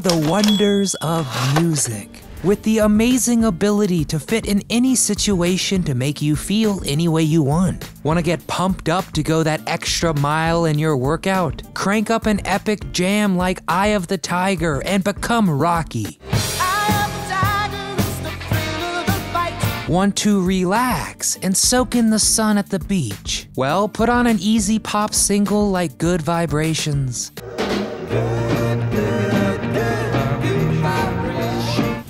the wonders of music. With the amazing ability to fit in any situation to make you feel any way you want. Want to get pumped up to go that extra mile in your workout? Crank up an epic jam like Eye of the Tiger and become Rocky. Want to relax and soak in the sun at the beach? Well, put on an easy pop single like Good Vibrations.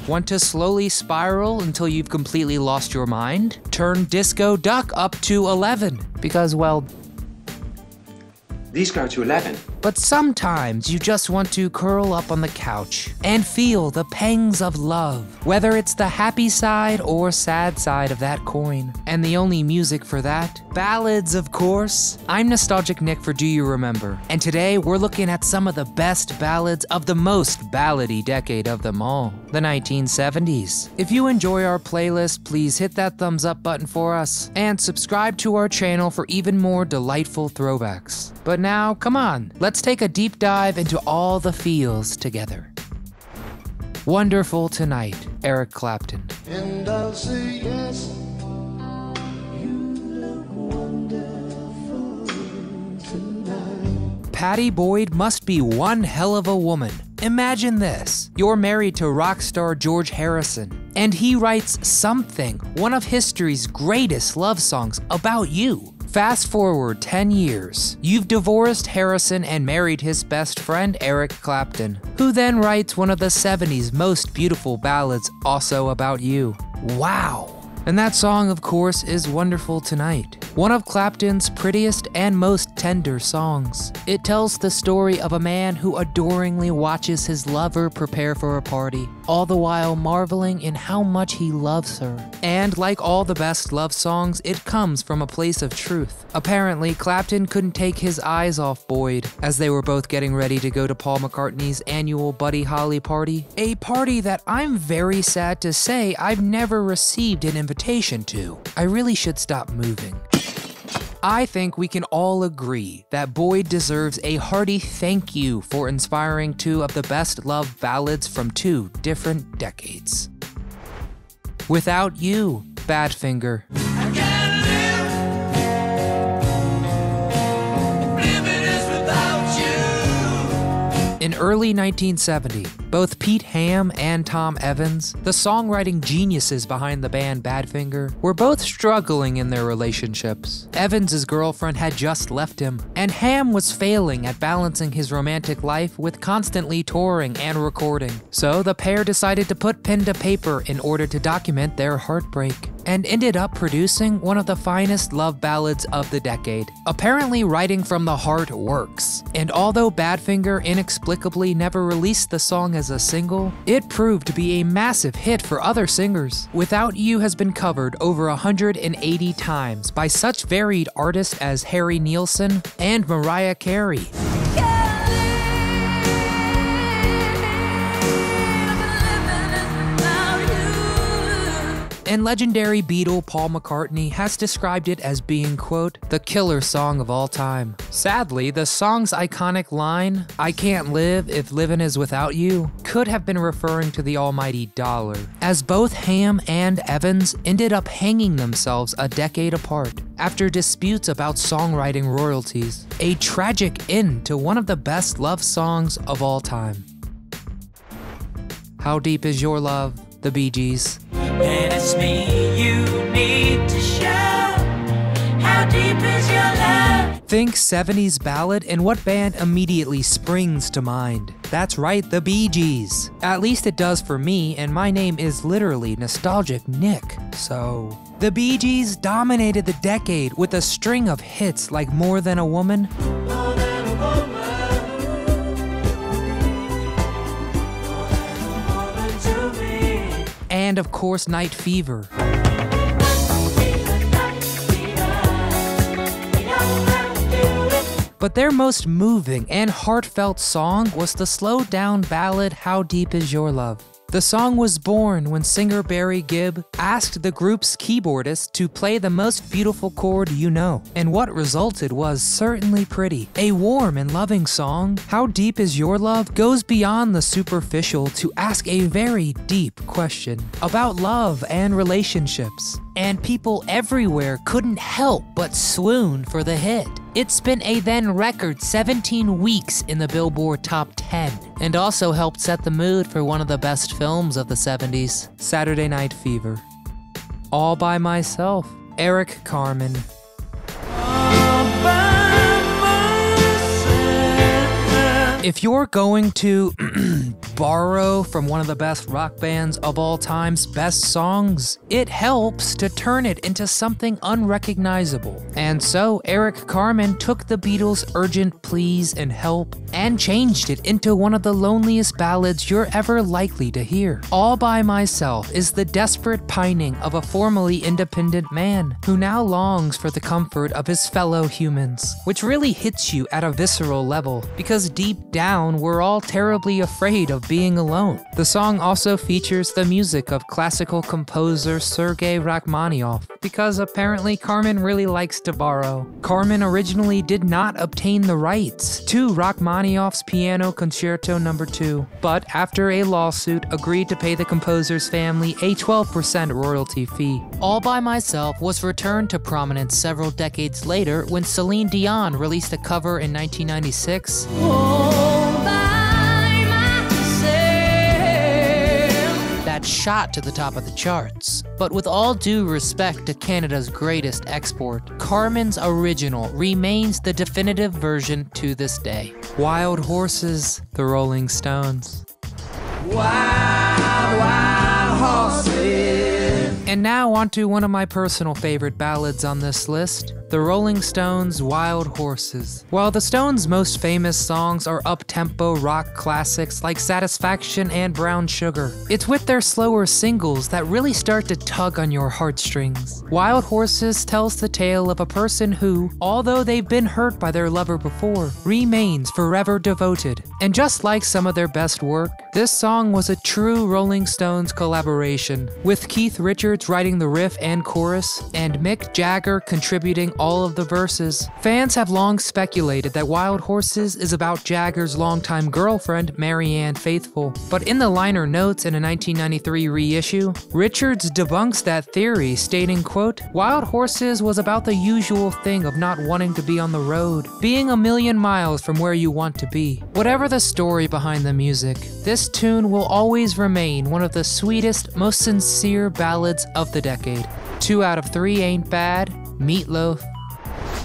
Want to slowly spiral until you've completely lost your mind? Turn Disco Duck up to 11, because, well, these go to 11. But sometimes you just want to curl up on the couch and feel the pangs of love, whether it's the happy side or sad side of that coin. And the only music for that? Ballads, of course. I'm Nostalgic Nick for Do You Remember? And today we're looking at some of the best ballads of the most ballady decade of them all, the 1970s. If you enjoy our playlist, please hit that thumbs up button for us and subscribe to our channel for even more delightful throwbacks. But now, come on, let's take a deep dive into all the feels together. Wonderful Tonight, Eric Clapton. And I'll say yes, you look wonderful tonight. Patty Boyd must be one hell of a woman. Imagine this, you're married to rock star George Harrison, and he writes Something, one of history's greatest love songs, about you. Fast forward 10 years, you've divorced Harrison and married his best friend Eric Clapton, who then writes one of the 70s most beautiful ballads also about you. Wow! And that song, of course, is Wonderful Tonight, one of Clapton's prettiest and most tender songs. It tells the story of a man who adoringly watches his lover prepare for a party, all the while marveling in how much he loves her. And like all the best love songs, it comes from a place of truth. Apparently, Clapton couldn't take his eyes off Boyd as they were both getting ready to go to Paul McCartney's annual Buddy Holly party, a party that I'm very sad to say I've never received an invitation to. I really should stop moving. I think we can all agree that Boyd deserves a hearty thank you for inspiring two of the best love ballads from two different decades. Without You, Badfinger. In early 1970, both Pete Ham and Tom Evans, the songwriting geniuses behind the band Badfinger, were both struggling in their relationships. Evans' girlfriend had just left him, and Ham was failing at balancing his romantic life with constantly touring and recording. So the pair decided to put pen to paper in order to document their heartbreak, and ended up producing one of the finest love ballads of the decade. Apparently, writing from the heart works, and although Badfinger inexplicably never released the song as a single, it proved to be a massive hit for other singers. Without You has been covered over 180 times by such varied artists as Harry Nilsson and Mariah Carey. And legendary Beatle Paul McCartney has described it as being, quote, the killer song of all time. Sadly, the song's iconic line, I can't live if living is without you, could have been referring to the almighty dollar, as both Ham and Evans ended up hanging themselves a decade apart after disputes about songwriting royalties. A tragic end to one of the best love songs of all time. How Deep Is Your Love? The Bee Gees. And it's me you need to show. How deep is your love? Think 70s ballad and what band immediately springs to mind? That's right, the Bee Gees. At least it does for me, and my name is literally Nostalgic Nick, so... The Bee Gees dominated the decade with a string of hits like More Than a Woman, and of course Night Fever. But their most moving and heartfelt song was the slowed down ballad How Deep Is Your Love? The song was born when singer Barry Gibb asked the group's keyboardist to play the most beautiful chord you know, and what resulted was certainly pretty. A warm and loving song, How Deep Is Your Love goes beyond the superficial to ask a very deep question about love and relationships. And people everywhere couldn't help but swoon for the hit. It spent a then record 17 weeks in the Billboard Top 10, and also helped set the mood for one of the best films of the 70s, Saturday Night Fever. All by Myself, Eric Carmen. If you're going to borrow from one of the best rock bands of all time's best songs, it helps to turn it into something unrecognizable. And so Eric Carmen took the Beatles' urgent pleas and help and changed it into one of the loneliest ballads you're ever likely to hear. All by Myself is the desperate pining of a formerly independent man who now longs for the comfort of his fellow humans, which really hits you at a visceral level, because deep down we're all terribly afraid of being alone. The song also features the music of classical composer Sergei Rachmaninoff, because apparently Carmen really likes to borrow. Carmen originally did not obtain the rights to Rachmaninoff's Piano Concerto No. 2, but after a lawsuit agreed to pay the composer's family a 12% royalty fee. All by Myself was returned to prominence several decades later when Celine Dion released a cover in 1996. That shot to the top of the charts. But with all due respect to Canada's greatest export, Carmen's original remains the definitive version to this day. Wild Horses, The Rolling Stones. Wild, wild horses. And now onto one of my personal favorite ballads on this list, The Rolling Stones' Wild Horses. While the Stones' most famous songs are up-tempo rock classics like Satisfaction and Brown Sugar, it's with their slower singles that really start to tug on your heartstrings. Wild Horses tells the tale of a person who, although they've been hurt by their lover before, remains forever devoted. And just like some of their best work, this song was a true Rolling Stones collaboration, with Keith Richards writing the riff and chorus, and Mick Jagger contributing all of the verses. Fans have long speculated that Wild Horses is about Jagger's longtime girlfriend, Marianne Faithfull, but in the liner notes in a 1993 reissue, Richards debunks that theory, stating, quote, "Wild Horses was about the usual thing of not wanting to be on the road, being a million miles from where you want to be." Whatever the story behind the music, this tune will always remain one of the sweetest, most sincere ballads of the decade. 2 out of 3 ain't bad. Meatloaf.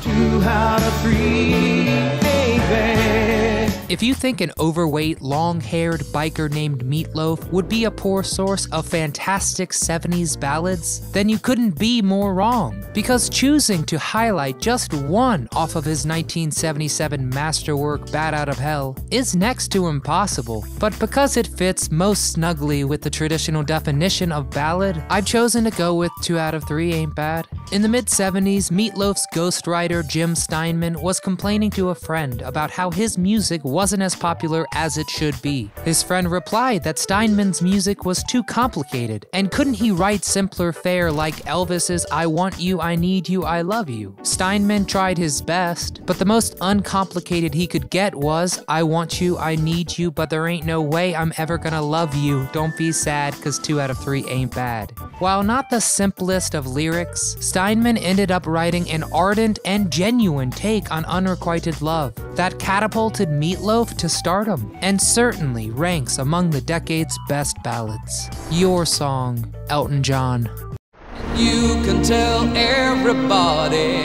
2 out of 3 ain't bad. If you think an overweight, long-haired biker named Meatloaf would be a poor source of fantastic 70s ballads, then you couldn't be more wrong, because choosing to highlight just one off of his 1977 masterwork Bat Out of Hell is next to impossible. But because it fits most snugly with the traditional definition of ballad, I've chosen to go with 2 out of 3 ain't bad. In the mid-70s, Meatloaf's ghostwriter Jim Steinman was complaining to a friend about how his music wasn't as popular as it should be. His friend replied that Steinman's music was too complicated, and couldn't he write simpler fare like Elvis's I Want You, I Need You, I Love You? Steinman tried his best, but the most uncomplicated he could get was I want you, I need you, but there ain't no way I'm ever gonna love you. Don't be sad, cause 2 out of 3 ain't bad. While not the simplest of lyrics, Steinman ended up writing an ardent and genuine take on unrequited love that catapulted Meatloaf to stardom, and certainly ranks among the decade's best ballads. Your Song, Elton John. You can tell everybody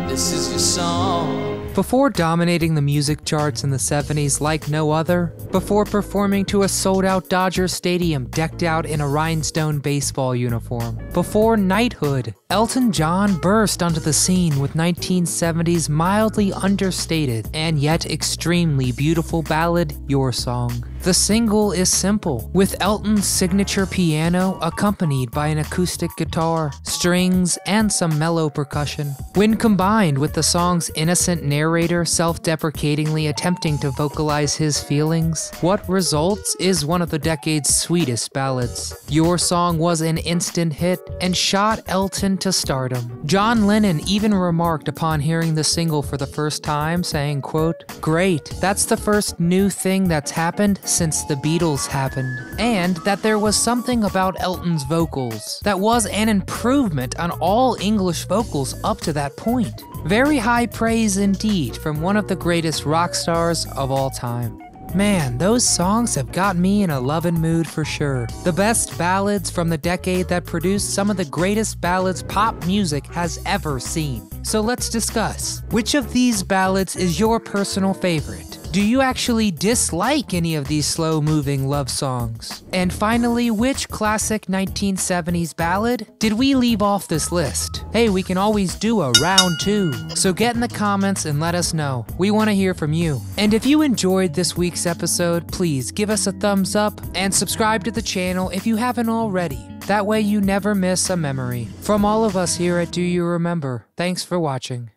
this is your song. Before dominating the music charts in the 70s like no other, before performing to a sold-out Dodger Stadium decked out in a rhinestone baseball uniform, before knighthood, Elton John burst onto the scene with 1970's mildly understated and yet extremely beautiful ballad, Your Song. The single is simple, with Elton's signature piano accompanied by an acoustic guitar, strings, and some mellow percussion. When combined with the song's innocent narrator self-deprecatingly attempting to vocalize his feelings, what results is one of the decade's sweetest ballads. Your Song was an instant hit and shot Elton to stardom. John Lennon even remarked upon hearing the single for the first time, saying, quote, "Great, that's the first new thing that's happened since the Beatles happened," and that there was something about Elton's vocals that was an improvement on all English vocals up to that point. Very high praise indeed from one of the greatest rock stars of all time. Man, those songs have got me in a lovin' mood for sure. The best ballads from the decade that produced some of the greatest ballads pop music has ever seen. So let's discuss. Which of these ballads is your personal favorite? Do you actually dislike any of these slow-moving love songs? And finally, which classic 1970s ballad did we leave off this list? Hey, we can always do a round 2. So get in the comments and let us know. We want to hear from you. And if you enjoyed this week's episode, please give us a thumbs up and subscribe to the channel if you haven't already. That way you never miss a memory. From all of us here at Do You Remember, thanks for watching.